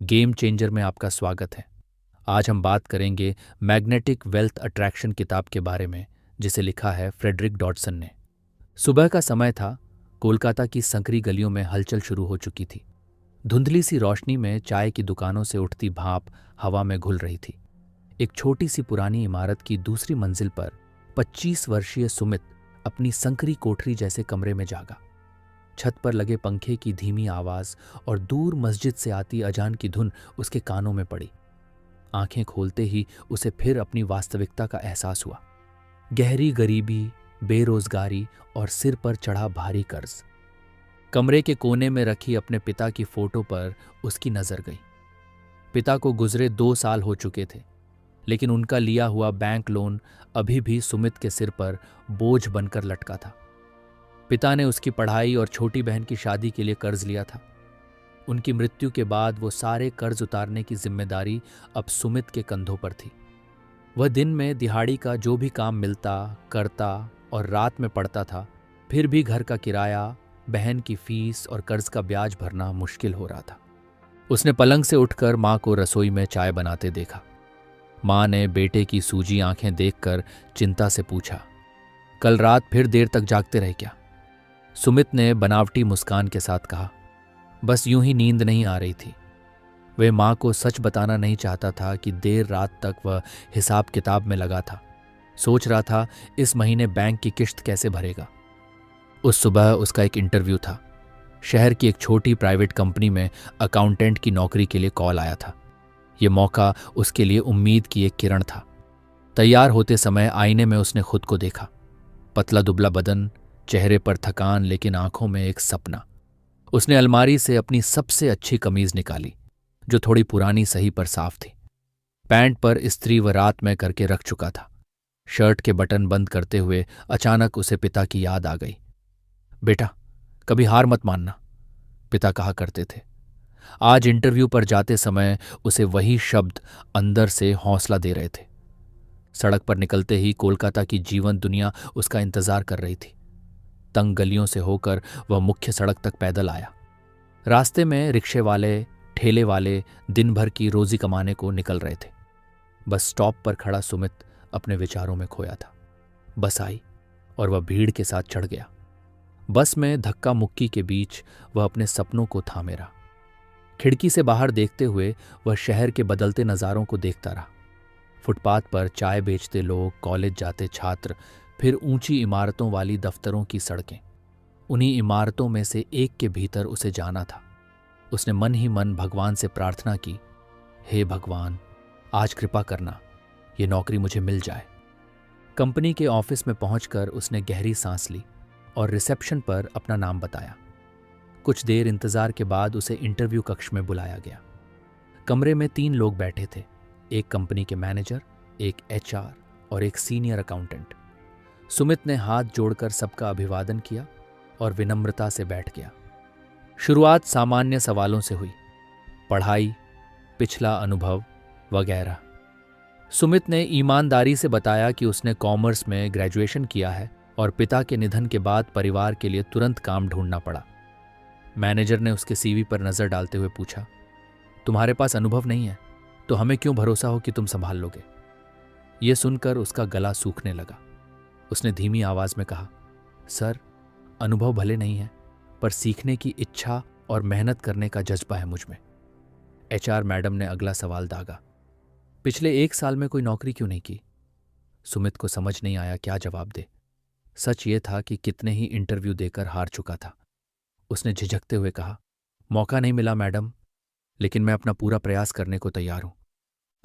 Game changer में आपका स्वागत है। आज हम बात करेंगे मैग्नेटिक वेल्थ अट्रैक्शन किताब के बारे में, जिसे लिखा है फ्रेडरिक डॉडसन ने। सुबह का समय था। कोलकाता की संकरी गलियों में हलचल शुरू हो चुकी थी। धुंधली सी रोशनी में चाय की दुकानों से उठती भाप हवा में घुल रही थी। एक छोटी सी पुरानी इमारत की दूसरी मंजिल पर 25 वर्षीय सुमित अपनी संकरी कोठरी जैसे कमरे में जागा। छत पर लगे पंखे की धीमी आवाज और दूर मस्जिद से आती अजान की धुन उसके कानों में पड़ी। आंखें खोलते ही उसे फिर अपनी वास्तविकता का एहसास हुआ। गहरी गरीबी, बेरोजगारी और सिर पर चढ़ा भारी कर्ज। कमरे के कोने में रखी अपने पिता की फोटो पर उसकी नजर गई। पिता को गुजरे 2 साल हो चुके थे, लेकिन उनका लिया हुआ बैंक लोन अभी भी सुमित के सिर पर बोझ बनकर लटका था। पिता ने उसकी पढ़ाई और छोटी बहन की शादी के लिए कर्ज लिया था। उनकी मृत्यु के बाद वो सारे कर्ज उतारने की जिम्मेदारी अब सुमित के कंधों पर थी। वह दिन में दिहाड़ी का जो भी काम मिलता करता और रात में पड़ता था, फिर भी घर का किराया, बहन की फीस और कर्ज का ब्याज भरना मुश्किल हो रहा था। उसने पलंग से उठकर माँ को रसोई में चाय बनाते देखा। माँ ने बेटे की सूजी आंखें देखकर चिंता से पूछा, कल रात फिर देर तक जागते रहे क्या? सुमित ने बनावटी मुस्कान के साथ कहा, बस यूं ही नींद नहीं आ रही थी। वह माँ को सच बताना नहीं चाहता था कि देर रात तक वह हिसाब किताब में लगा था। सोच रहा था इस महीने बैंक की किश्त कैसे भरेगा। उस सुबह उसका एक इंटरव्यू था। शहर की एक छोटी प्राइवेट कंपनी में अकाउंटेंट की नौकरी के लिए कॉल आया था। ये मौका उसके लिए उम्मीद की एक किरण था। तैयार होते समय आईने में उसने खुद को देखा। पतला दुबला बदन, चेहरे पर थकान, लेकिन आंखों में एक सपना। उसने अलमारी से अपनी सबसे अच्छी कमीज निकाली, जो थोड़ी पुरानी सही पर साफ थी। पैंट पर इस्त्री व रात में करके रख चुका था। शर्ट के बटन बंद करते हुए अचानक उसे पिता की याद आ गई। बेटा, कभी हार मत मानना, पिता कहा करते थे। आज इंटरव्यू पर जाते समय उसे वही शब्द अंदर से हौसला दे रहे थे। सड़क पर निकलते ही कोलकाता की जीवन दुनिया उसका इंतजार कर रही थी। तंग गलियों से होकर वह मुख्य सड़क तक पैदल आया। रास्ते में रिक्शे वाले, ठेले वाले दिन भर की रोजी कमाने को निकल रहे थे। बस स्टॉप पर खड़ा सुमित अपने विचारों में खोया था। बस आई और वह भीड़ के साथ चढ़ गया। बस में धक्का मुक्की के बीच वह अपने सपनों को थामे रहा। खिड़की से बाहर देखते हुए वह शहर के बदलते नज़ारों को देखता रहा। फुटपाथ पर चाय बेचते लोग, कॉलेज जाते छात्र, फिर ऊंची इमारतों वाली दफ्तरों की सड़कें। उन्हीं इमारतों में से एक के भीतर उसे जाना था। उसने मन ही मन भगवान से प्रार्थना की, हे भगवान, आज कृपा करना, ये नौकरी मुझे मिल जाए। कंपनी के ऑफिस में पहुंचकर उसने गहरी सांस ली और रिसेप्शन पर अपना नाम बताया। कुछ देर इंतजार के बाद उसे इंटरव्यू कक्ष में बुलाया गया। कमरे में 3 लोग बैठे थे, एक कंपनी के मैनेजर, एक एचआर और एक सीनियर अकाउंटेंट। सुमित ने हाथ जोड़कर सबका अभिवादन किया और विनम्रता से बैठ गया। शुरुआत सामान्य सवालों से हुई, पढ़ाई, पिछला अनुभव वगैरह। सुमित ने ईमानदारी से बताया कि उसने कॉमर्स में ग्रेजुएशन किया है और पिता के निधन के बाद परिवार के लिए तुरंत काम ढूंढना पड़ा। मैनेजर ने उसके सीवी पर नजर डालते हुए पूछा, तुम्हारे पास अनुभव नहीं है तो हमें क्यों भरोसा हो कि तुम संभाल लोगे? यह सुनकर उसका गला सूखने लगा। उसने धीमी आवाज में कहा, सर, अनुभव भले नहीं है, पर सीखने की इच्छा और मेहनत करने का जज्बा है मुझ में। एचआर मैडम ने अगला सवाल दागा, पिछले 1 साल में कोई नौकरी क्यों नहीं की? सुमित को समझ नहीं आया क्या जवाब दे। सच ये था कि कितने ही इंटरव्यू देकर हार चुका था। उसने झिझकते हुए कहा, मौका नहीं मिला मैडम, लेकिन मैं अपना पूरा प्रयास करने को तैयार हूं।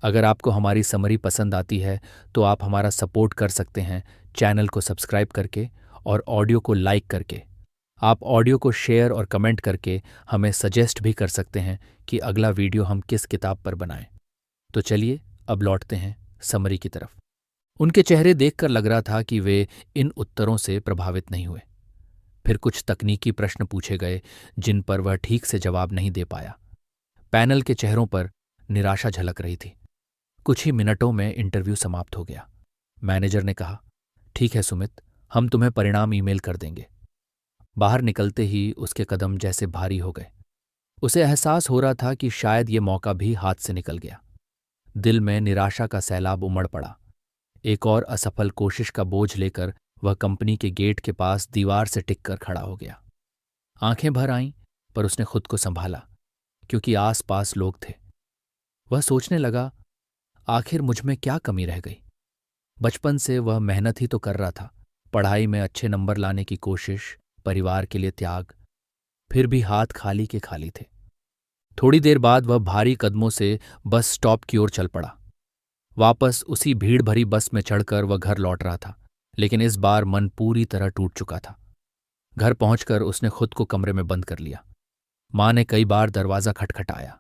अगर आपको हमारी समरी पसंद आती है तो आप हमारा सपोर्ट कर सकते हैं चैनल को सब्सक्राइब करके और ऑडियो को लाइक करके। आप ऑडियो को शेयर और कमेंट करके हमें सजेस्ट भी कर सकते हैं कि अगला वीडियो हम किस किताब पर बनाएं। तो चलिए अब लौटते हैं समरी की तरफ। उनके चेहरे देखकर लग रहा था कि वे इन उत्तरों से प्रभावित नहीं हुए। फिर कुछ तकनीकी प्रश्न पूछे गए जिन पर वह ठीक से जवाब नहीं दे पाया। पैनल के चेहरों पर निराशा झलक रही थी। कुछ ही मिनटों में इंटरव्यू समाप्त हो गया। मैनेजर ने कहा, ठीक है सुमित, हम तुम्हें परिणाम ईमेल कर देंगे। बाहर निकलते ही उसके कदम जैसे भारी हो गए। उसे एहसास हो रहा था कि शायद ये मौका भी हाथ से निकल गया। दिल में निराशा का सैलाब उमड़ पड़ा। एक और असफल कोशिश का बोझ लेकर वह कंपनी के गेट के पास दीवार से टिक कर खड़ा हो गया। आंखें भर आईं, पर उसने खुद को संभाला, क्योंकि आस-पास लोग थे। वह सोचने लगा, आखिर मुझ में क्या कमी रह गई? बचपन से वह मेहनत ही तो कर रहा था, पढ़ाई में अच्छे नंबर लाने की कोशिश, परिवार के लिए त्याग, फिर भी हाथ खाली के खाली थे। थोड़ी देर बाद वह भारी कदमों से बस स्टॉप की ओर चल पड़ा। वापस उसी भीड़ भरी बस में चढ़कर वह घर लौट रहा था, लेकिन इस बार मन पूरी तरह टूट चुका था। घर पहुंचकर उसने खुद को कमरे में बंद कर लिया। मां ने कई बार दरवाज़ा खटखटाया,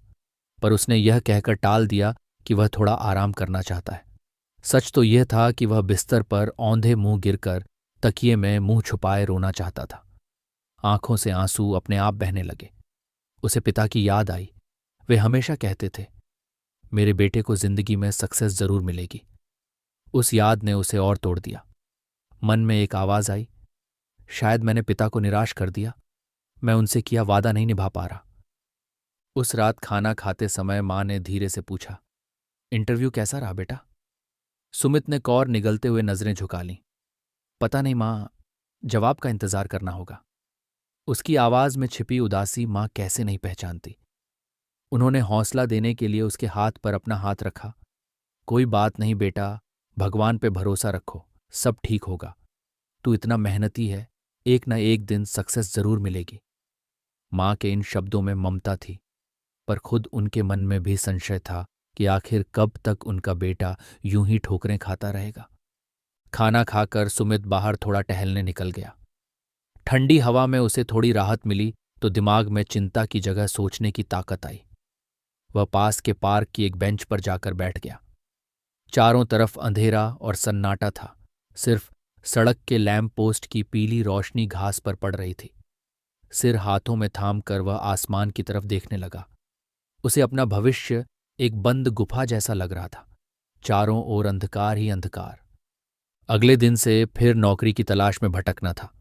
पर उसने यह कहकर टाल दिया कि वह थोड़ा आराम करना चाहता है। सच तो यह था कि वह बिस्तर पर औंधे मुंह गिरकर तकिए में मुंह छुपाए रोना चाहता था। आंखों से आंसू अपने आप बहने लगे। उसे पिता की याद आई। वे हमेशा कहते थे, मेरे बेटे को जिंदगी में सक्सेस जरूर मिलेगी। उस याद ने उसे और तोड़ दिया। मन में एक आवाज आई, शायद मैंने पिता को निराश कर दिया। मैं उनसे किया वादा नहीं निभा पा रहा। उस रात खाना खाते समय मां ने धीरे से पूछा, इंटरव्यू कैसा रहा बेटा? सुमित ने कौर निगलते हुए नजरें झुका लीं। पता नहीं मां, जवाब का इंतजार करना होगा। उसकी आवाज में छिपी उदासी मां कैसे नहीं पहचानती। उन्होंने हौसला देने के लिए उसके हाथ पर अपना हाथ रखा। कोई बात नहीं बेटा, भगवान पे भरोसा रखो, सब ठीक होगा। तू इतना मेहनती है, एक न एक दिन सक्सेस जरूर मिलेगी। मां के इन शब्दों में ममता थी, पर खुद उनके मन में भी संशय था कि आखिर कब तक उनका बेटा यूं ही ठोकरें खाता रहेगा। खाना खाकर सुमित बाहर थोड़ा टहलने निकल गया। ठंडी हवा में उसे थोड़ी राहत मिली तो दिमाग में चिंता की जगह सोचने की ताकत आई। वह पास के पार्क की एक बेंच पर जाकर बैठ गया। चारों तरफ अंधेरा और सन्नाटा था। सिर्फ सड़क के लैंप पोस्ट की पीली रोशनी घास पर पड़ रही थी। सिर हाथों में थाम कर वह आसमान की तरफ देखने लगा। उसे अपना भविष्य एक बंद गुफा जैसा लग रहा था। चारों ओर अंधकार ही अंधकार। अगले दिन से फिर नौकरी की तलाश में भटकना था,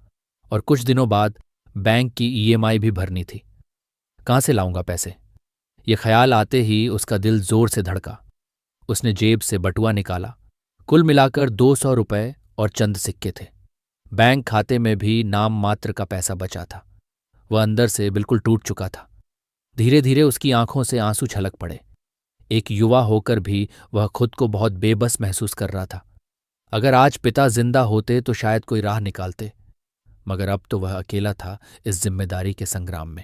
और कुछ दिनों बाद बैंक की ईएमआई भी भरनी थी। कहाँ से लाऊंगा पैसे? ये ख्याल आते ही उसका दिल जोर से धड़का। उसने जेब से बटुआ निकाला। कुल मिलाकर 200 रुपए और चंद सिक्के थे। बैंक खाते में भी नाम मात्र का पैसा बचा था। वह अंदर से बिल्कुल टूट चुका था। धीरे धीरे उसकी आंखों से आंसू छलक पड़े। एक युवा होकर भी वह खुद को बहुत बेबस महसूस कर रहा था। अगर आज पिता जिंदा होते तो शायद कोई राह निकालते, मगर अब तो वह अकेला था इस जिम्मेदारी के संग्राम में।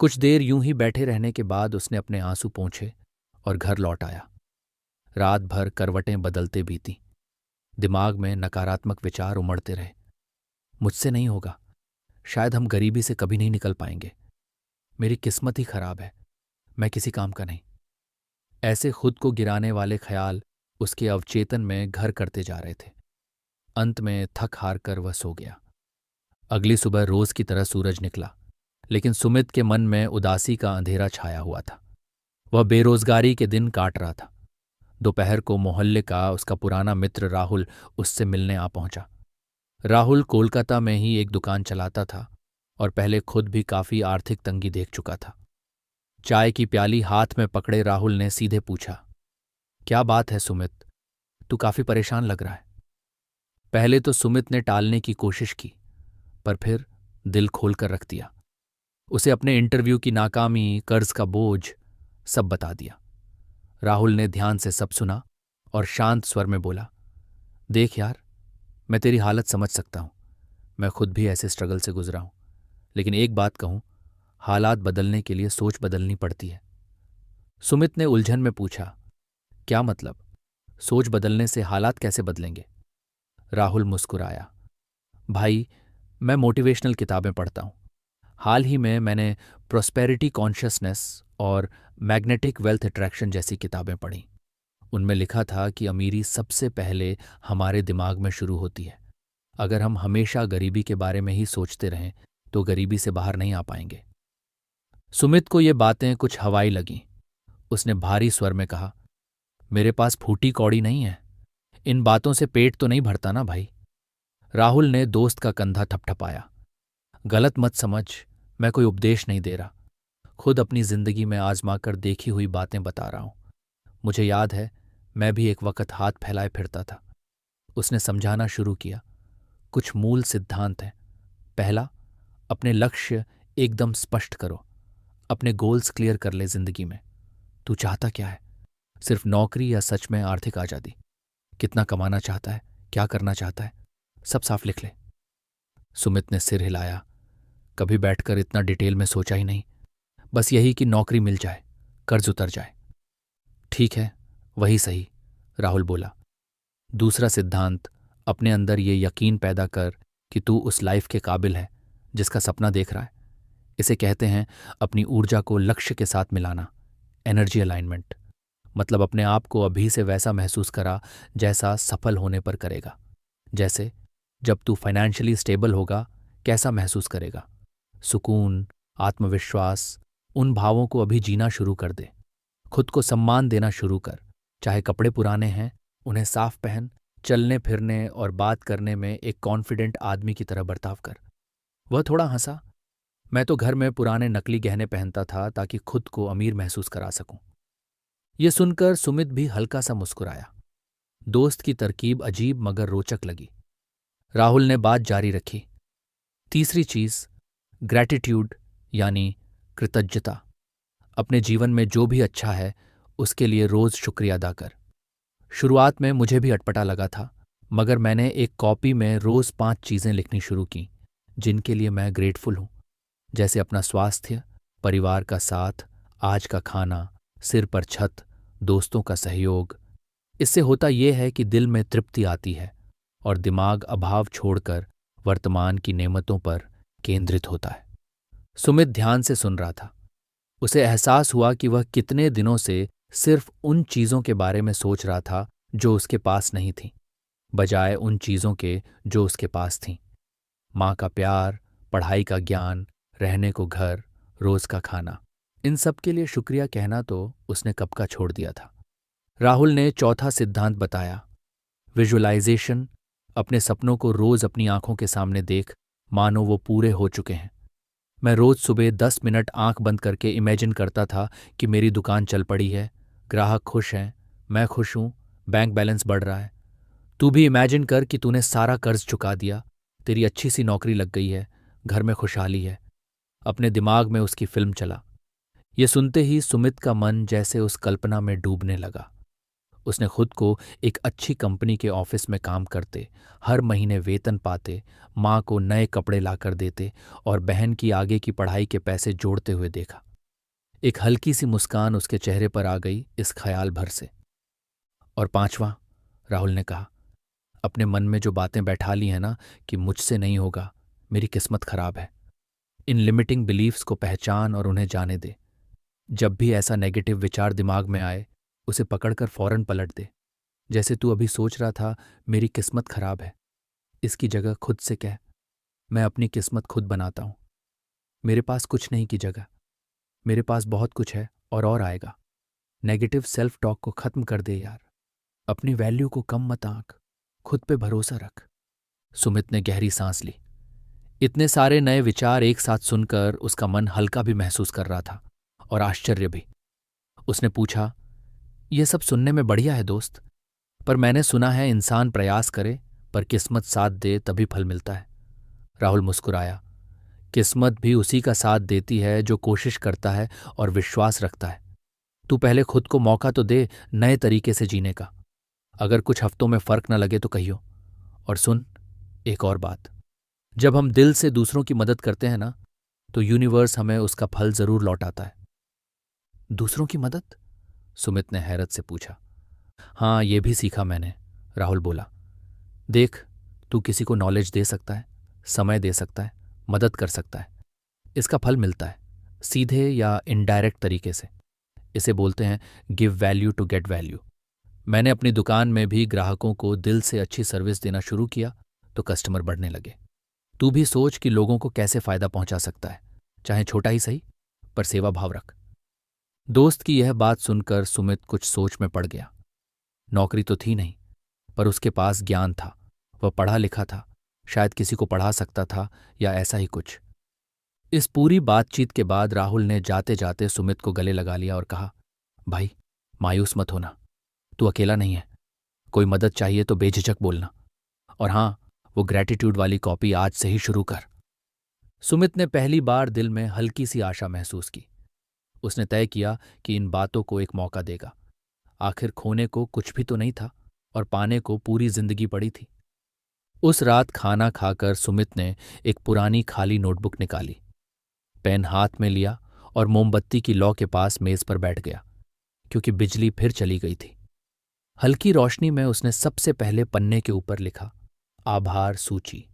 कुछ देर यूं ही बैठे रहने के बाद उसने अपने आंसू पोंछे और घर लौट आया। रात भर करवटें बदलते बीती। दिमाग में नकारात्मक विचार उमड़ते रहे। मुझसे नहीं होगा, शायद हम गरीबी से कभी नहीं निकल पाएंगे, मेरी किस्मत ही खराब है, मैं किसी काम का नहीं। ऐसे खुद को गिराने वाले ख्याल उसके अवचेतन में घर करते जा रहे थे। अंत में थक हार कर वह सो गया। अगली सुबह रोज की तरह सूरज निकला, लेकिन सुमित के मन में उदासी का अंधेरा छाया हुआ था। वह बेरोजगारी के दिन काट रहा था। दोपहर को मोहल्ले का उसका पुराना मित्र राहुल उससे मिलने आ पहुंचा। राहुल कोलकाता में ही एक दुकान चलाता था और पहले खुद भी काफी आर्थिक तंगी देख चुका था। चाय की प्याली हाथ में पकड़े राहुल ने सीधे पूछा, क्या बात है सुमित, तू काफी परेशान लग रहा है। पहले तो सुमित ने टालने की कोशिश की, पर फिर दिल खोलकर रख दिया। उसे अपने इंटरव्यू की नाकामी, कर्ज का बोझ सब बता दिया। राहुल ने ध्यान से सब सुना और शांत स्वर में बोला, देख यार, मैं तेरी हालत समझ सकता हूं। मैं खुद भी ऐसे स्ट्रगल से गुजरा हूं, लेकिन एक बात कहूं, हालात बदलने के लिए सोच बदलनी पड़ती है। सुमित ने उलझन में पूछा, क्या मतलब? सोच बदलने से हालात कैसे बदलेंगे? राहुल मुस्कुराया, भाई, मैं मोटिवेशनल किताबें पढ़ता हूं। हाल ही में मैंने प्रोस्पेरिटी कॉन्शियसनेस और मैग्नेटिक वेल्थ अट्रैक्शन जैसी किताबें पढ़ीं। उनमें लिखा था कि अमीरी सबसे पहले हमारे दिमाग में शुरू होती है। अगर हम हमेशा गरीबी के बारे में ही सोचते रहें तो गरीबी से बाहर नहीं आ पाएंगे। सुमित को ये बातें कुछ हवाई लगीं। उसने भारी स्वर में कहा, मेरे पास फूटी कौड़ी नहीं है, इन बातों से पेट तो नहीं भरता ना भाई। राहुल ने दोस्त का कंधा थपथपाया, गलत मत समझ, मैं कोई उपदेश नहीं दे रहा। खुद अपनी जिंदगी में आजमा कर देखी हुई बातें बता रहा हूं। मुझे याद है, मैं भी एक वक्त हाथ फैलाए फिरता था। उसने समझाना शुरू किया। कुछ मूल सिद्धांत हैं। पहला, अपने लक्ष्य एकदम स्पष्ट करो। अपने गोल्स क्लियर कर ले जिंदगी में। तू चाहता क्या है? सिर्फ नौकरी या सच में आर्थिक आजादी? कितना कमाना चाहता है? क्या करना चाहता है? सब साफ लिख ले। सुमित ने सिर हिलाया। कभी बैठकर इतना डिटेल में सोचा ही नहीं। बस यही कि नौकरी मिल जाए, कर्ज उतर जाए। ठीक है, वही सही, राहुल बोला। दूसरा सिद्धांत, अपने अंदर ये यकीन पैदा कर कि तू उस लाइफ के काबिल है जिसका सपना देख रहा है। इसे कहते हैं अपनी ऊर्जा को लक्ष्य के साथ मिलाना, एनर्जी अलाइनमेंट। मतलब अपने आप को अभी से वैसा महसूस करा जैसा सफल होने पर करेगा। जैसे जब तू फाइनेंशियली स्टेबल होगा, कैसा महसूस करेगा? सुकून, आत्मविश्वास। उन भावों को अभी जीना शुरू कर दे। खुद को सम्मान देना शुरू कर। चाहे कपड़े पुराने हैं, उन्हें साफ पहन। चलने फिरने और बात करने में एक कॉन्फिडेंट आदमी की तरह बर्ताव कर। वह थोड़ा हंसा। मैं तो घर में पुराने नकली गहने पहनता था ताकि खुद को अमीर महसूस करा सकूं। यह सुनकर सुमित भी हल्का सा मुस्कुराया। दोस्त की तरकीब अजीब मगर रोचक लगी। राहुल ने बात जारी रखी। तीसरी चीज, ग्रैटिट्यूड यानी कृतज्ञता। अपने जीवन में जो भी अच्छा है उसके लिए रोज शुक्रिया अदा कर। शुरुआत में मुझे भी अटपटा लगा था, मगर मैंने एक कॉपी में रोज 5 चीजें लिखनी शुरू की जिनके लिए मैं ग्रेटफुल हूं। जैसे अपना स्वास्थ्य, परिवार का साथ, आज का खाना, सिर पर छत, दोस्तों का सहयोग। इससे होता यह है कि दिल में तृप्ति आती है और दिमाग अभाव छोड़कर वर्तमान की नेमतों पर केंद्रित होता है। सुमित ध्यान से सुन रहा था। उसे एहसास हुआ कि वह कितने दिनों से सिर्फ उन चीजों के बारे में सोच रहा था जो उसके पास नहीं थीं, बजाय उन चीजों के जो उसके पास थीं। माँ का प्यार, पढ़ाई का ज्ञान, रहने को घर, रोज का खाना। इन सब के लिए शुक्रिया कहना तो उसने कब का छोड़ दिया था। राहुल ने चौथा सिद्धांत बताया, विजुअलाइजेशन। अपने सपनों को रोज अपनी आंखों के सामने देख, मानो वो पूरे हो चुके हैं। मैं रोज सुबह 10 मिनट आंख बंद करके इमेजिन करता था कि मेरी दुकान चल पड़ी है, ग्राहक खुश हैं, मैं खुश हूं, बैंक बैलेंस बढ़ रहा है। तू भी इमेजिन कर कि तूने सारा कर्ज चुका दिया, तेरी अच्छी सी नौकरी लग गई है, घर में खुशहाली है। अपने दिमाग में उसकी फिल्म चला। ये सुनते ही सुमित का मन जैसे उस कल्पना में डूबने लगा। उसने खुद को एक अच्छी कंपनी के ऑफिस में काम करते, हर महीने वेतन पाते, माँ को नए कपड़े लाकर देते और बहन की आगे की पढ़ाई के पैसे जोड़ते हुए देखा। एक हल्की सी मुस्कान उसके चेहरे पर आ गई इस ख्याल भर से। और पांचवां, राहुल ने कहा, अपने मन में जो बातें बैठा ली हैं ना कि मुझसे नहीं होगा, मेरी किस्मत खराब है, इन लिमिटिंग बिलीफ्स को पहचान और उन्हें जाने दे। जब भी ऐसा नेगेटिव विचार दिमाग में आए, उसे पकड़कर फौरन पलट दे। जैसे तू अभी सोच रहा था मेरी किस्मत खराब है, इसकी जगह खुद से कह, मैं अपनी किस्मत खुद बनाता हूं। मेरे पास कुछ नहीं की जगह, मेरे पास बहुत कुछ है और आएगा। नेगेटिव सेल्फ टॉक को खत्म कर दे यार। अपनी वैल्यू को कम मत आंक, खुद पे भरोसा रख। सुमित ने गहरी सांस ली। इतने सारे नए विचार एक साथ सुनकर उसका मन हल्का भी महसूस कर रहा था और आश्चर्य भी। उसने पूछा, यह सब सुनने में बढ़िया है दोस्त, पर मैंने सुना है इंसान प्रयास करे पर किस्मत साथ दे तभी फल मिलता है। राहुल मुस्कुराया। किस्मत भी उसी का साथ देती है जो कोशिश करता है और विश्वास रखता है। तू पहले खुद को मौका तो दे नए तरीके से जीने का। अगर कुछ हफ्तों में फर्क न लगे तो कहियो। और सुन, एक और बात, जब हम दिल से दूसरों की मदद करते हैं ना, तो यूनिवर्स हमें उसका फल जरूर लौटाता है। दूसरों की मदद? सुमित ने हैरत से पूछा। हाँ, ये भी सीखा मैंने, राहुल बोला। देख, तू किसी को नॉलेज दे सकता है, समय दे सकता है, मदद कर सकता है। इसका फल मिलता है, सीधे या इनडायरेक्ट तरीके से। इसे बोलते हैं give value to get value. मैंने अपनी दुकान में भी ग्राहकों को दिल से अच्छी सर्विस देना शुरू किया तो कस्टमर बढ़ने लगे। तू भी सोच कि लोगों को कैसे फायदा पहुंचा सकता है, चाहे छोटा ही सही, पर सेवा भाव रख। दोस्त की यह बात सुनकर सुमित कुछ सोच में पड़ गया। नौकरी तो थी नहीं, पर उसके पास ज्ञान था। वह पढ़ा लिखा था, शायद किसी को पढ़ा सकता था या ऐसा ही कुछ। इस पूरी बातचीत के बाद राहुल ने जाते जाते सुमित को गले लगा लिया और कहा, भाई, मायूस मत होना। तू अकेला नहीं है। कोई मदद चाहिए तो बेझिझक बोलना। और हाँ, वो ग्रैटिट्यूड वाली कॉपी आज से ही शुरू कर। सुमित ने पहली बार दिल में हल्की सी आशा महसूस की। उसने तय किया कि इन बातों को एक मौका देगा। आखिर खोने को कुछ भी तो नहीं था और पाने को पूरी जिंदगी पड़ी थी। उस रात खाना खाकर सुमित ने एक पुरानी खाली नोटबुक निकाली, पेन हाथ में लिया और मोमबत्ती की लौ के पास मेज पर बैठ गया, क्योंकि बिजली फिर चली गई थी। हल्की रोशनी में उसने सबसे पहले पन्ने के ऊपर लिखा, आभार सूची,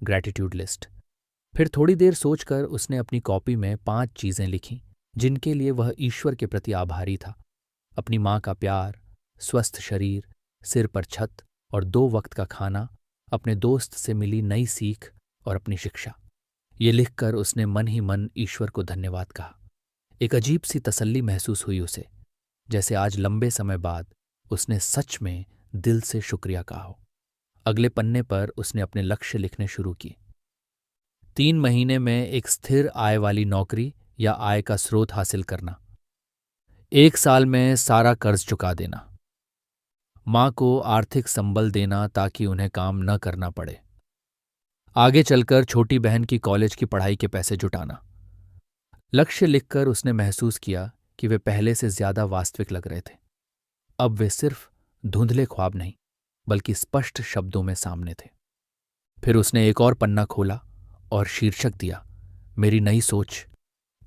ग्रैटिट्यूड लिस्ट। फिर थोड़ी देर सोचकर उसने अपनी कॉपी में 5 चीजें लिखीं जिनके लिए वह ईश्वर के प्रति आभारी था। अपनी माँ का प्यार, स्वस्थ शरीर, सिर पर छत और 2 वक्त का खाना, अपने दोस्त से मिली नई सीख और अपनी शिक्षा। ये लिखकर उसने मन ही मन ईश्वर को धन्यवाद कहा। एक अजीब सी तसल्ली महसूस हुई उसे, जैसे आज लंबे समय बाद उसने सच में दिल से शुक्रिया कहा हो। अगले पन्ने पर उसने अपने लक्ष्य लिखने शुरू किए। 3 महीने में एक स्थिर आय वाली नौकरी या आय का स्रोत हासिल करना, 1 साल में सारा कर्ज चुका देना, माँ को आर्थिक संबल देना ताकि उन्हें काम न करना पड़े, आगे चलकर छोटी बहन की कॉलेज की पढ़ाई के पैसे जुटाना। लक्ष्य लिखकर उसने महसूस किया कि वे पहले से ज्यादा वास्तविक लग रहे थे। अब वे सिर्फ धुंधले ख्वाब नहीं, बल्कि स्पष्ट शब्दों में सामने थे। फिर उसने एक और पन्ना खोला और शीर्षक दिया, मेरी नई सोच।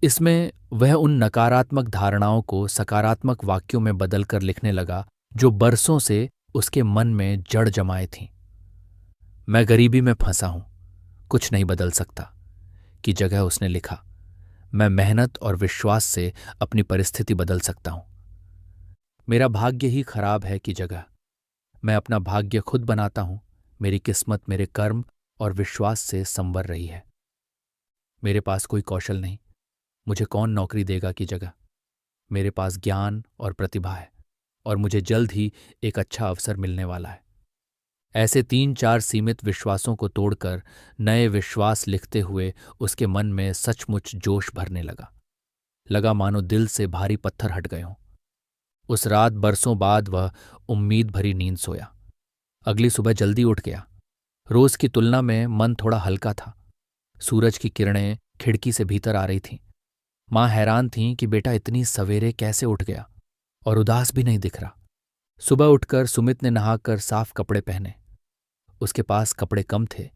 इसमें वह उन नकारात्मक धारणाओं को सकारात्मक वाक्यों में बदलकर लिखने लगा जो बरसों से उसके मन में जड़ जमाए थीं। मैं गरीबी में फंसा हूं, कुछ नहीं बदल सकता की जगह उसने लिखा, मैं मेहनत और विश्वास से अपनी परिस्थिति बदल सकता हूं। मेरा भाग्य ही खराब है की जगह, मैं अपना भाग्य खुद बनाता हूं। मेरी किस्मत मेरे कर्म और विश्वास से संवर रही है। मेरे पास कोई कौशल नहीं, मुझे कौन नौकरी देगा की जगह, मेरे पास ज्ञान और प्रतिभा है और मुझे जल्द ही एक अच्छा अवसर मिलने वाला है। ऐसे 3-4 सीमित विश्वासों को तोड़कर नए विश्वास लिखते हुए उसके मन में सचमुच जोश भरने लगा मानो दिल से भारी पत्थर हट गए हों। उस रात बरसों बाद वह उम्मीद भरी नींद सोया। अगली सुबह जल्दी उठ गया। रोज की तुलना में मन थोड़ा हल्का था। सूरज की किरणें खिड़की से भीतर आ रही थीं। माँ हैरान थीं कि बेटा इतनी सवेरे कैसे उठ गया और उदास भी नहीं दिख रहा। सुबह उठकर सुमित ने नहाकर साफ कपड़े पहने। उसके पास कपड़े कम थे,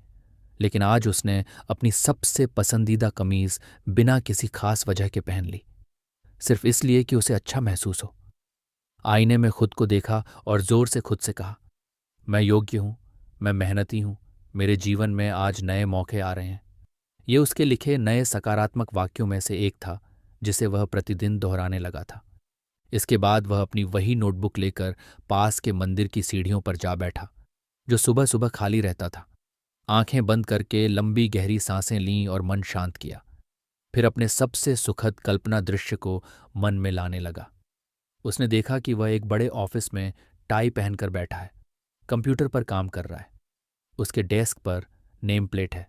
लेकिन आज उसने अपनी सबसे पसंदीदा कमीज बिना किसी खास वजह के पहन ली, सिर्फ इसलिए कि उसे अच्छा महसूस हो। आईने में खुद को देखा और जोर से खुद से कहा, मैं योग्य हूं, मैं मेहनती हूं, मेरे जीवन में आज नए मौके आ रहे हैं। ये उसके लिखे नए सकारात्मक वाक्यों में से एक था जिसे वह प्रतिदिन दोहराने लगा था। इसके बाद वह अपनी वही नोटबुक लेकर पास के मंदिर की सीढ़ियों पर जा बैठा, जो सुबह सुबह खाली रहता था। आंखें बंद करके लंबी गहरी सांसें लीं और मन शांत किया। फिर अपने सबसे सुखद कल्पना दृश्य को मन में लाने लगा। उसने देखा कि वह एक बड़े ऑफिस में टाई पहनकर बैठा है, कंप्यूटर पर काम कर रहा है। उसके डेस्क पर नेम प्लेट है,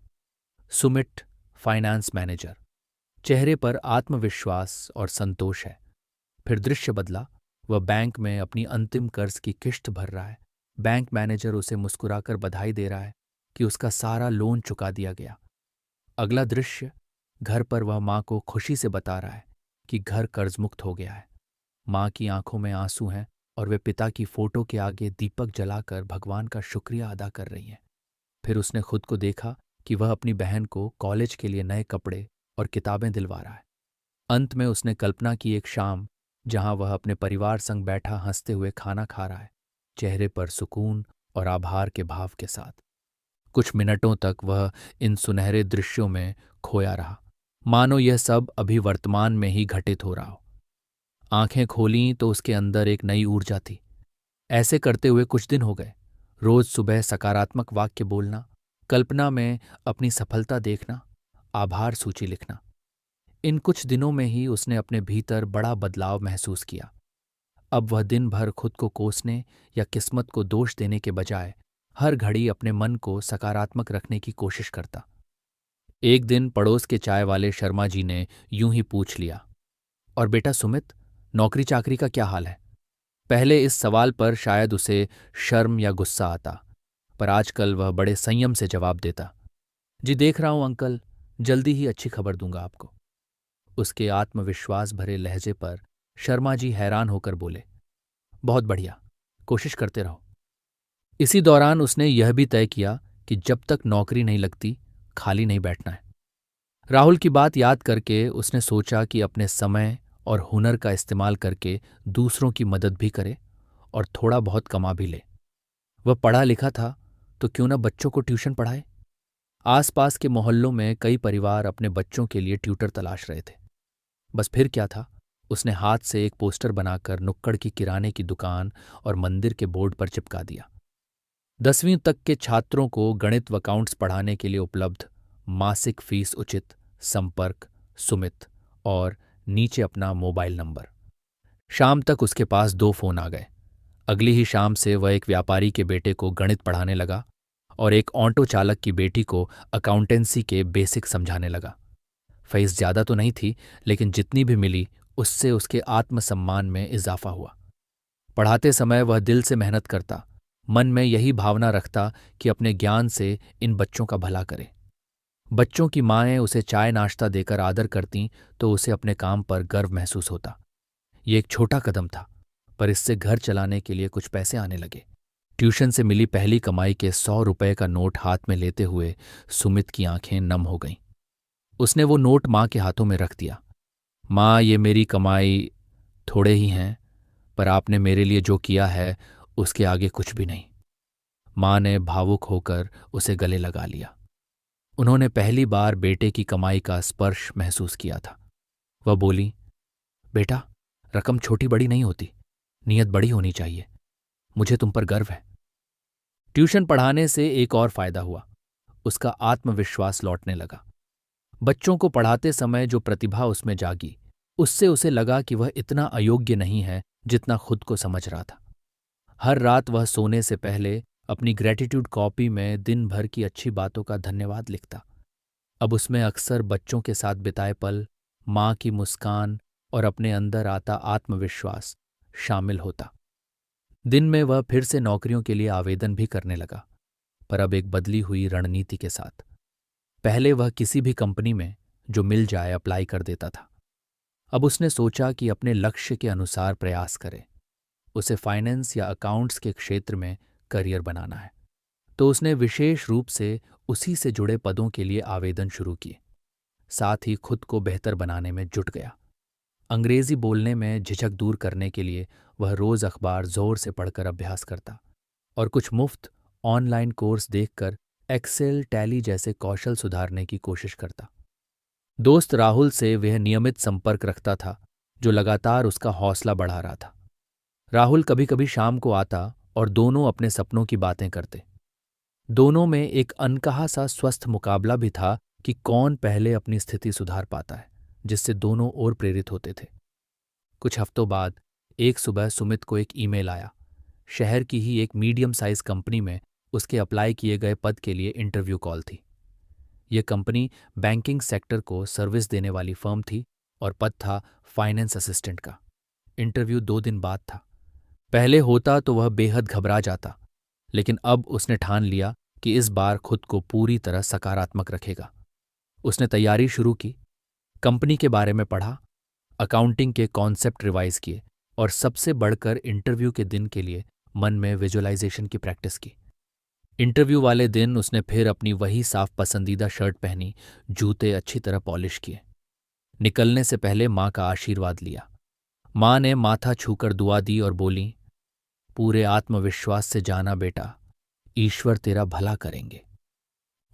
सुमित फाइनेंस मैनेजर। चेहरे पर आत्मविश्वास और संतोष है। फिर दृश्य बदला, वह बैंक में अपनी अंतिम कर्ज की किश्त भर रहा है। बैंक मैनेजर उसे मुस्कुराकर बधाई दे रहा है कि उसका सारा लोन चुका दिया गया। अगला दृश्य, घर पर वह माँ को खुशी से बता रहा है कि घर कर्ज मुक्त हो गया है। माँ की आंखों में आंसू हैं और वे पिता की फोटो के आगे दीपक जलाकर भगवान का शुक्रिया अदा कर रही हैं। फिर उसने खुद को देखा कि वह अपनी बहन को कॉलेज के लिए नए कपड़े और किताबें दिलवा रहा है। अंत में उसने कल्पना की एक शाम जहां वह अपने परिवार संग बैठा हंसते हुए खाना खा रहा है, चेहरे पर सुकून और आभार के भाव के साथ। कुछ मिनटों तक वह इन सुनहरे दृश्यों में खोया रहा, मानो यह सब अभी वर्तमान में ही घटित हो रहा हो। आंखें खोलीं तो उसके अंदर एक नई ऊर्जा थी। ऐसे करते हुए कुछ दिन हो गए। रोज सुबह सकारात्मक वाक्य बोलना, कल्पना में अपनी सफलता देखना, आभार सूची लिखना। इन कुछ दिनों में ही उसने अपने भीतर बड़ा बदलाव महसूस किया। अब वह दिन भर खुद को कोसने या किस्मत को दोष देने के बजाय हर घड़ी अपने मन को सकारात्मक रखने की कोशिश करता। एक दिन पड़ोस के चाय वाले शर्मा जी ने यूं ही पूछ लिया, और बेटा सुमित, नौकरी चाकरी का क्या हाल है? पहले इस सवाल पर शायद उसे शर्म या गुस्सा आता, पर आजकल वह बड़े संयम से जवाब देता। जी देख रहा हूं अंकल, जल्दी ही अच्छी खबर दूंगा आपको। उसके आत्मविश्वास भरे लहजे पर शर्मा जी हैरान होकर बोले, बहुत बढ़िया, कोशिश करते रहो। इसी दौरान उसने यह भी तय किया कि जब तक नौकरी नहीं लगती खाली नहीं बैठना है। राहुल की बात याद करके उसने सोचा कि अपने समय और हुनर का इस्तेमाल करके दूसरों की मदद भी करे और थोड़ा बहुत कमा भी ले। वह पढ़ा लिखा था तो क्यों न बच्चों को ट्यूशन पढ़ाए। आसपास के मोहल्लों में कई परिवार अपने बच्चों के लिए ट्यूटर तलाश रहे थे। बस फिर क्या था, उसने हाथ से एक पोस्टर बनाकर नुक्कड़ की किराने की दुकान और मंदिर के बोर्ड पर चिपका दिया। 10वीं तक के छात्रों को गणित व अकाउंट्स पढ़ाने के लिए उपलब्ध, मासिक फीस उचित, संपर्क सुमित, और नीचे अपना मोबाइल नंबर। शाम तक उसके पास 2 फोन आ गए। अगली ही शाम से वह एक व्यापारी के बेटे को गणित पढ़ाने लगा और एक ऑटो चालक की बेटी को अकाउंटेंसी के बेसिक समझाने लगा। फीस ज्यादा तो नहीं थी, लेकिन जितनी भी मिली उससे उसके आत्मसम्मान में इजाफा हुआ। पढ़ाते समय वह दिल से मेहनत करता, मन में यही भावना रखता कि अपने ज्ञान से इन बच्चों का भला करे। बच्चों की माएं उसे चाय नाश्ता देकर आदर करतीं तो उसे अपने काम पर गर्व महसूस होता। ये एक छोटा कदम था, पर इससे घर चलाने के लिए कुछ पैसे आने लगे। ट्यूशन से मिली पहली कमाई के 100 रुपए का नोट हाथ में लेते हुए सुमित की आंखें नम हो गईं। उसने वो नोट माँ के हाथों में रख दिया। माँ, ये मेरी कमाई थोड़े ही हैं, पर आपने मेरे लिए जो किया है उसके आगे कुछ भी नहीं। माँ ने भावुक होकर उसे गले लगा लिया। उन्होंने पहली बार बेटे की कमाई का स्पर्श महसूस किया था। वह बोली, बेटा, रकम छोटी बड़ी नहीं होती, नीयत बड़ी होनी चाहिए। मुझे तुम पर गर्व है। ट्यूशन पढ़ाने से एक और फायदा हुआ, उसका आत्मविश्वास लौटने लगा। बच्चों को पढ़ाते समय जो प्रतिभा उसमें जागी, उससे उसे लगा कि वह इतना अयोग्य नहीं है जितना खुद को समझ रहा था। हर रात वह सोने से पहले अपनी ग्रेटिट्यूड कॉपी में दिन भर की अच्छी बातों का धन्यवाद लिखता। अब उसमें अक्सर बच्चों के साथ बिताए पल, माँ की मुस्कान और अपने अंदर आता आत्मविश्वास शामिल होता। दिन में वह फिर से नौकरियों के लिए आवेदन भी करने लगा, पर अब एक बदली हुई रणनीति के साथ। पहले वह किसी भी कंपनी में जो मिल जाए अप्लाई कर देता था। अब उसने सोचा कि अपने लक्ष्य के अनुसार प्रयास करे। उसे फाइनेंस या अकाउंट्स के क्षेत्र में करियर बनाना है, तो उसने विशेष रूप से उसी से जुड़े पदों के लिए आवेदन शुरू किए। साथ ही खुद को बेहतर बनाने में जुट गया। अंग्रेजी बोलने में झिझक दूर करने के लिए वह रोज अखबार जोर से पढ़कर अभ्यास करता और कुछ मुफ्त ऑनलाइन कोर्स देखकर एक्सेल, टैली जैसे कौशल सुधारने की कोशिश करता। दोस्त राहुल से वह नियमित संपर्क रखता था, जो लगातार उसका हौसला बढ़ा रहा था। राहुल कभी कभी शाम को आता और दोनों अपने सपनों की बातें करते। दोनों में एक अनकहा सा स्वस्थ मुकाबला भी था कि कौन पहले अपनी स्थिति सुधार पाता है, जिससे दोनों और प्रेरित होते थे। कुछ हफ्तों बाद एक सुबह सुमित को एक ईमेल आया। शहर की ही एक मीडियम साइज कंपनी में उसके अप्लाई किए गए पद के लिए इंटरव्यू कॉल थी। यह कंपनी बैंकिंग सेक्टर को सर्विस देने वाली फर्म थी और पद था फाइनेंस असिस्टेंट का। इंटरव्यू 2 दिन बाद था। पहले होता तो वह बेहद घबरा जाता, लेकिन अब उसने ठान लिया कि इस बार खुद को पूरी तरह सकारात्मक रखेगा। उसने तैयारी शुरू की, कंपनी के बारे में पढ़ा, अकाउंटिंग के कॉन्सेप्ट रिवाइज किए और सबसे बढ़कर इंटरव्यू के दिन के लिए मन में विजुअलाइजेशन की प्रैक्टिस की। इंटरव्यू वाले दिन उसने फिर अपनी वही साफ पसंदीदा शर्ट पहनी, जूते अच्छी तरह पॉलिश किए। निकलने से पहले माँ का आशीर्वाद लिया। माँ ने माथा छूकर दुआ दी और बोली, पूरे आत्मविश्वास से जाना बेटा, ईश्वर तेरा भला करेंगे।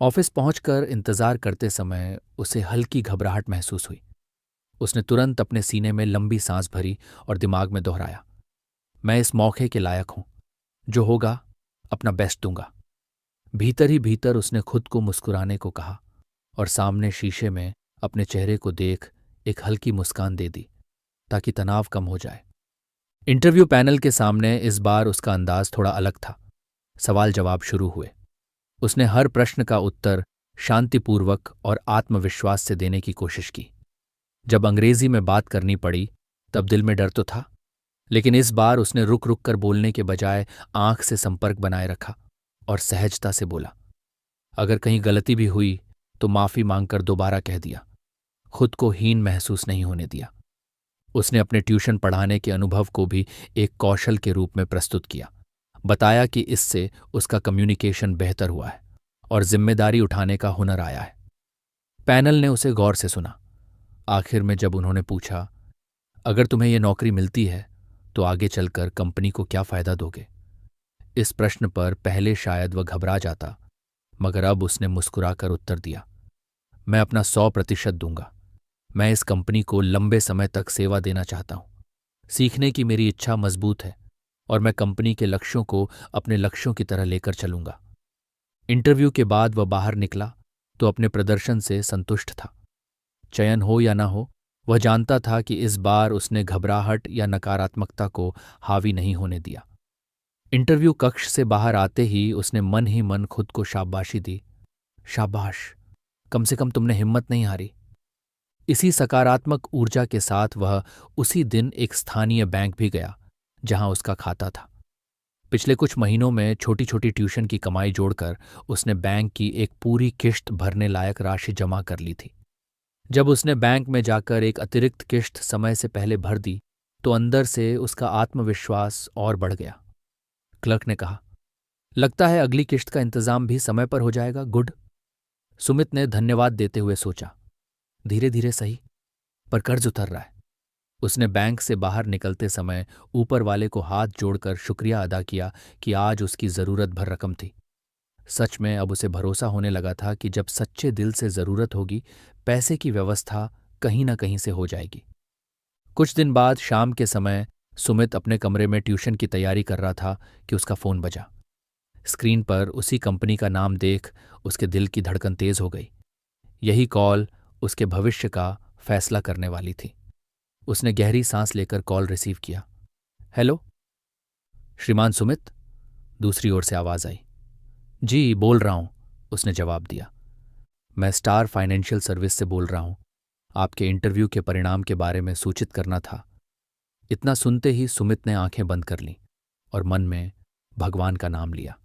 ऑफिस पहुंचकर इंतजार करते समय उसे हल्की घबराहट महसूस हुई। उसने तुरंत अपने सीने में लंबी सांस भरी और दिमाग में दोहराया, मैं इस मौके के लायक हूं, जो होगा अपना बेस्ट दूंगा। भीतर ही भीतर उसने खुद को मुस्कुराने को कहा और सामने शीशे में अपने चेहरे को देख एक हल्की मुस्कान दे दी ताकि तनाव कम हो जाए। इंटरव्यू पैनल के सामने इस बार उसका अंदाज थोड़ा अलग था। सवाल जवाब शुरू हुए। उसने हर प्रश्न का उत्तर शांतिपूर्वक और आत्मविश्वास से देने की कोशिश की। जब अंग्रेजी में बात करनी पड़ी तब दिल में डर तो था, लेकिन इस बार उसने रुक रुक कर बोलने के बजाय आंख से संपर्क बनाए रखा और सहजता से बोला। अगर कहीं गलती भी हुई तो माफी मांगकर दोबारा कह दिया। खुद को हीन महसूस नहीं होने दिया। उसने अपने ट्यूशन पढ़ाने के अनुभव को भी एक कौशल के रूप में प्रस्तुत किया। बताया कि इससे उसका कम्युनिकेशन बेहतर हुआ है और जिम्मेदारी उठाने का हुनर आया है। पैनल ने उसे गौर से सुना। आखिर में जब उन्होंने पूछा, अगर तुम्हें यह नौकरी मिलती है तो आगे चलकर कंपनी को क्या फायदा दोगे? इस प्रश्न पर पहले शायद वह घबरा जाता, मगर अब उसने मुस्कुराकर उत्तर दिया, मैं अपना 100% दूंगा। मैं इस कंपनी को लंबे समय तक सेवा देना चाहता हूं। सीखने की मेरी इच्छा मजबूत है और मैं कंपनी के लक्ष्यों को अपने लक्ष्यों की तरह लेकर चलूंगा। इंटरव्यू के बाद वह बाहर निकला तो अपने प्रदर्शन से संतुष्ट था। चयन हो या न हो, वह जानता था कि इस बार उसने घबराहट या नकारात्मकता को हावी नहीं होने दिया। इंटरव्यू कक्ष से बाहर आते ही उसने मन ही मन खुद को शाबाशी दी। शाबाश, कम से कम तुमने हिम्मत नहीं हारी। इसी सकारात्मक ऊर्जा के साथ वह उसी दिन एक स्थानीय बैंक भी गया जहां उसका खाता था। पिछले कुछ महीनों में छोटी छोटी ट्यूशन की कमाई जोड़कर उसने बैंक की एक पूरी किश्त भरने लायक राशि जमा कर ली थी। जब उसने बैंक में जाकर एक अतिरिक्त किश्त समय से पहले भर दी तो अंदर से उसका आत्मविश्वास और बढ़ गया। क्लर्क ने कहा, लगता है अगली किश्त का इंतजाम भी समय पर हो जाएगा। गुड। सुमित ने धन्यवाद देते हुए सोचा, धीरे धीरे सही, पर कर्ज उतर रहा है। उसने बैंक से बाहर निकलते समय ऊपर वाले को हाथ जोड़कर शुक्रिया अदा किया कि आज उसकी जरूरत भर रकम थी। सच में अब उसे भरोसा होने लगा था कि जब सच्चे दिल से जरूरत होगी, पैसे की व्यवस्था कहीं न कहीं से हो जाएगी। कुछ दिन बाद शाम के समय सुमित अपने कमरे में ट्यूशन की तैयारी कर रहा था कि उसका फोन बजा। स्क्रीन पर उसी कंपनी का नाम देख उसके दिल की धड़कन तेज हो गई। यही कॉल उसके भविष्य का फैसला करने वाली थी। उसने गहरी सांस लेकर कॉल रिसीव किया। हेलो, श्रीमान सुमित, दूसरी ओर से आवाज आई। जी, बोल रहा हूं, उसने जवाब दिया। मैं स्टार फाइनेंशियल सर्विस से बोल रहा हूं। आपके इंटरव्यू के परिणाम के बारे में सूचित करना था। इतना सुनते ही सुमित ने आंखें बंद कर लीं और मन में भगवान का नाम लिया।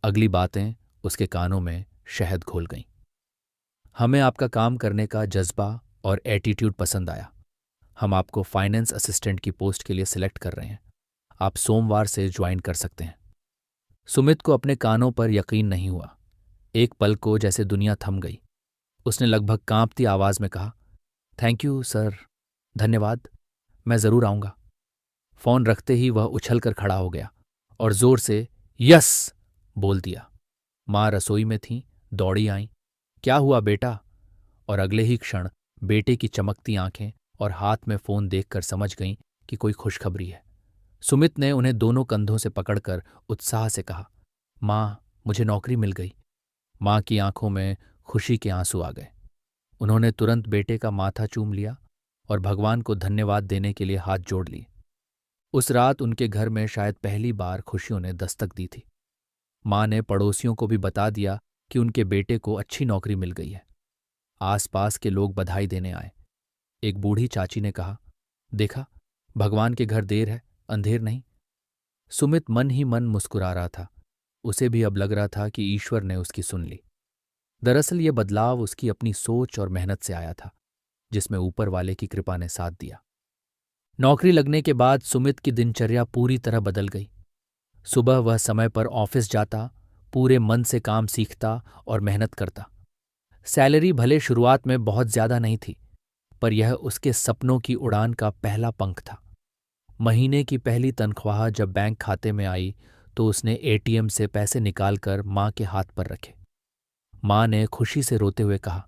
अगली बातें उसके कानों में शहद घोल गईं। हमें आपका काम करने का जज्बा और एटीट्यूड पसंद आया। हम आपको फाइनेंस असिस्टेंट की पोस्ट के लिए सिलेक्ट कर रहे हैं। आप सोमवार से ज्वाइन कर सकते हैं। सुमित को अपने कानों पर यकीन नहीं हुआ। एक पल को जैसे दुनिया थम गई। उसने लगभग कांपती आवाज में कहा, थैंक यू सर, धन्यवाद, मैं जरूर आऊंगा। फोन रखते ही वह उछलकर खड़ा हो गया और जोर से यस बोल दिया। मां रसोई में थीं, दौड़ी आईं। क्या हुआ बेटा? और अगले ही क्षण बेटे की चमकती आंखें और हाथ में फोन देखकर समझ गईं कि कोई खुशखबरी है। सुमित ने उन्हें दोनों कंधों से पकड़कर उत्साह से कहा, मां, मुझे नौकरी मिल गई। मां की आंखों में खुशी के आंसू आ गए। उन्होंने तुरंत बेटे का माथा चूम लिया और भगवान को धन्यवाद देने के लिए हाथ जोड़ लिए। उस रात उनके घर में शायद पहली बार खुशियों ने दस्तक दी थी। मां ने पड़ोसियों को भी बता दिया कि उनके बेटे को अच्छी नौकरी मिल गई है। आसपास के लोग बधाई देने आए। एक बूढ़ी चाची ने कहा, देखा, भगवान के घर देर है, अंधेर नहीं। सुमित मन ही मन मुस्कुरा रहा था। उसे भी अब लग रहा था कि ईश्वर ने उसकी सुन ली। दरअसल ये बदलाव उसकी अपनी सोच और मेहनत से आया था, जिसमें ऊपर वाले की कृपा ने साथ दिया। नौकरी लगने के बाद सुमित की दिनचर्या पूरी तरह बदल गई। सुबह वह समय पर ऑफिस जाता, पूरे मन से काम सीखता और मेहनत करता। सैलरी भले शुरुआत में बहुत ज्यादा नहीं थी, पर यह उसके सपनों की उड़ान का पहला पंख था। महीने की पहली तनख्वाह जब बैंक खाते में आई तो उसने एटीएम से पैसे निकालकर मां के हाथ पर रखे। मां ने खुशी से रोते हुए कहा,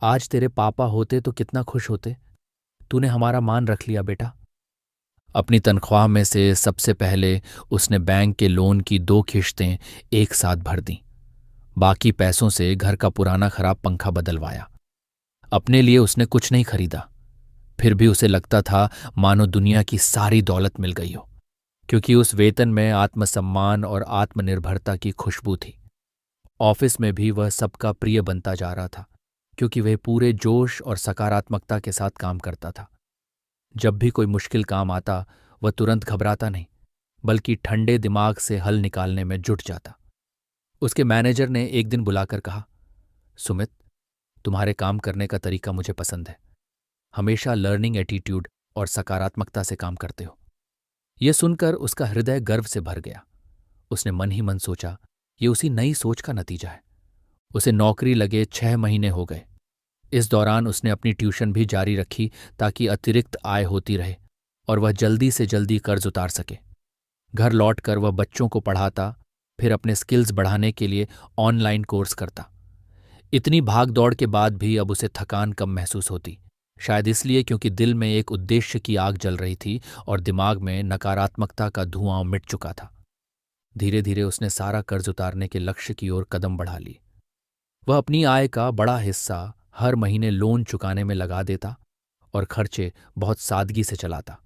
आज तेरे पापा होते तो कितना खुश होते। तूने हमारा मान रख लिया बेटा। अपनी तनख्वाह में से सबसे पहले उसने बैंक के लोन की 2 किश्तें एक साथ भर दीं। बाकी पैसों से घर का पुराना खराब पंखा बदलवाया। अपने लिए उसने कुछ नहीं खरीदा, फिर भी उसे लगता था मानो दुनिया की सारी दौलत मिल गई हो, क्योंकि उस वेतन में आत्मसम्मान और आत्मनिर्भरता की खुशबू थी। ऑफिस में भी वह सबका प्रिय बनता जा रहा था, क्योंकि वह पूरे जोश और सकारात्मकता के साथ काम करता था। जब भी कोई मुश्किल काम आता, वह तुरंत घबराता नहीं, बल्कि ठंडे दिमाग से हल निकालने में जुट जाता। उसके मैनेजर ने एक दिन बुलाकर कहा, सुमित, तुम्हारे काम करने का तरीका मुझे पसंद है। हमेशा लर्निंग एटीट्यूड और सकारात्मकता से काम करते हो। यह सुनकर उसका हृदय गर्व से भर गया। उसने मन ही मन सोचा, ये उसी नई सोच का नतीजा है। उसे नौकरी लगे 6 महीने हो गए। इस दौरान उसने अपनी ट्यूशन भी जारी रखी ताकि अतिरिक्त आय होती रहे और वह जल्दी से जल्दी कर्ज उतार सके। घर लौटकर वह बच्चों को पढ़ाता, फिर अपने स्किल्स बढ़ाने के लिए ऑनलाइन कोर्स करता। इतनी भाग दौड़ के बाद भी अब उसे थकान कम महसूस होती, शायद इसलिए क्योंकि दिल में एक उद्देश्य की आग जल रही थी और दिमाग में नकारात्मकता का धुआं मिट चुका था। धीरे धीरे उसने सारा कर्ज उतारने के लक्ष्य की ओर कदम बढ़ा ली। वह अपनी आय का बड़ा हिस्सा हर महीने लोन चुकाने में लगा देता और खर्चे बहुत सादगी से चलाता।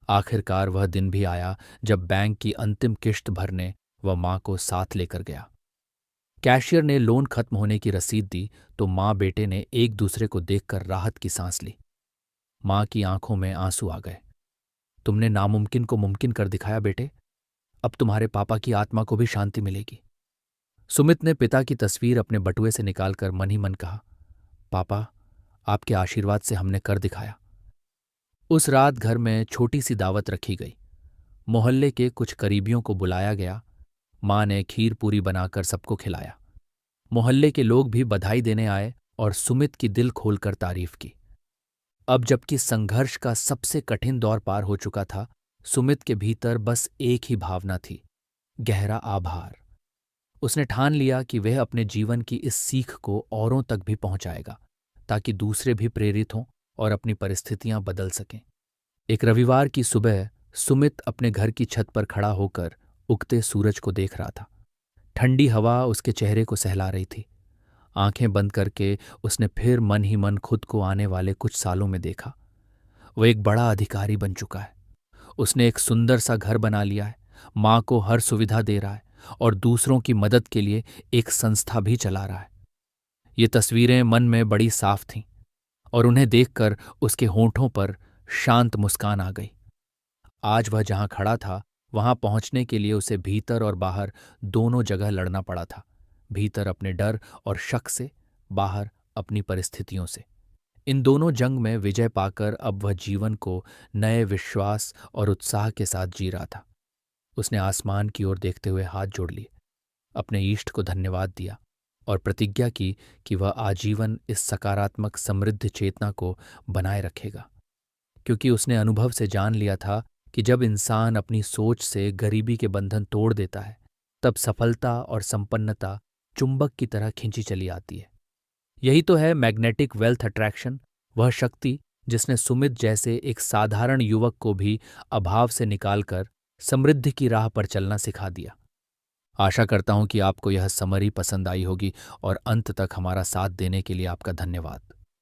आखिरकार वह दिन भी आया जब बैंक की अंतिम किश्त भरने वह मां को साथ लेकर गया। कैशियर ने लोन खत्म होने की रसीद दी तो मां बेटे ने एक दूसरे को देखकर राहत की सांस ली। मां की आंखों में आंसू आ गए। तुमने नामुमकिन को मुमकिन कर दिखाया बेटे। अब तुम्हारे पापा की आत्मा को भी शांति मिलेगी। सुमित ने पिता की तस्वीर अपने बटुए से निकालकर मन ही मन कहा, पापा, आपके आशीर्वाद से हमने कर दिखाया। उस रात घर में छोटी सी दावत रखी गई। मोहल्ले के कुछ करीबियों को बुलाया गया। मां ने खीर पूरी बनाकर सबको खिलाया। मोहल्ले के लोग भी बधाई देने आए और सुमित की दिल खोलकर तारीफ की। अब जबकि संघर्ष का सबसे कठिन दौर पार हो चुका था, सुमित के भीतर बस एक ही भावना थी, गहरा आभार। उसने ठान लिया कि वह अपने जीवन की इस सीख को औरों तक भी पहुंचाएगा, ताकि दूसरे भी प्रेरित हों और अपनी परिस्थितियां बदल सकें। एक रविवार की सुबह सुमित अपने घर की छत पर खड़ा होकर उगते सूरज को देख रहा था। ठंडी हवा उसके चेहरे को सहला रही थी। आंखें बंद करके उसने फिर मन ही मन खुद को आने वाले कुछ सालों में देखा। वह एक बड़ा अधिकारी बन चुका है। उसने एक सुंदर सा घर बना लिया है, मां को हर सुविधा दे रहा है और दूसरों की मदद के लिए एक संस्था भी चला रहा है। ये तस्वीरें मन में बड़ी साफ थीं और उन्हें देखकर उसके होंठों पर शांत मुस्कान आ गई। आज वह जहां खड़ा था, वहां पहुंचने के लिए उसे भीतर और बाहर दोनों जगह लड़ना पड़ा था। भीतर अपने डर और शक से, बाहर अपनी परिस्थितियों से। इन दोनों जंग में विजय पाकर अब वह जीवन को नए विश्वास और उत्साह के साथ जी रहा था। उसने आसमान की ओर देखते हुए हाथ जोड़ लिए, अपने ईष्ट को धन्यवाद दिया और प्रतिज्ञा की कि वह आजीवन इस सकारात्मक समृद्ध चेतना को बनाए रखेगा, क्योंकि उसने अनुभव से जान लिया था कि जब इंसान अपनी सोच से गरीबी के बंधन तोड़ देता है, तब सफलता और संपन्नता चुंबक की तरह खींची चली आती है। यही तो है मैग्नेटिक वेल्थ अट्रैक्शन, वह शक्ति जिसने सुमित जैसे एक साधारण युवक को भी अभाव से निकालकर समृद्धि की राह पर चलना सिखा दिया। आशा करता हूं कि आपको यह समरी पसंद आई होगी और अंत तक हमारा साथ देने के लिए आपका धन्यवाद।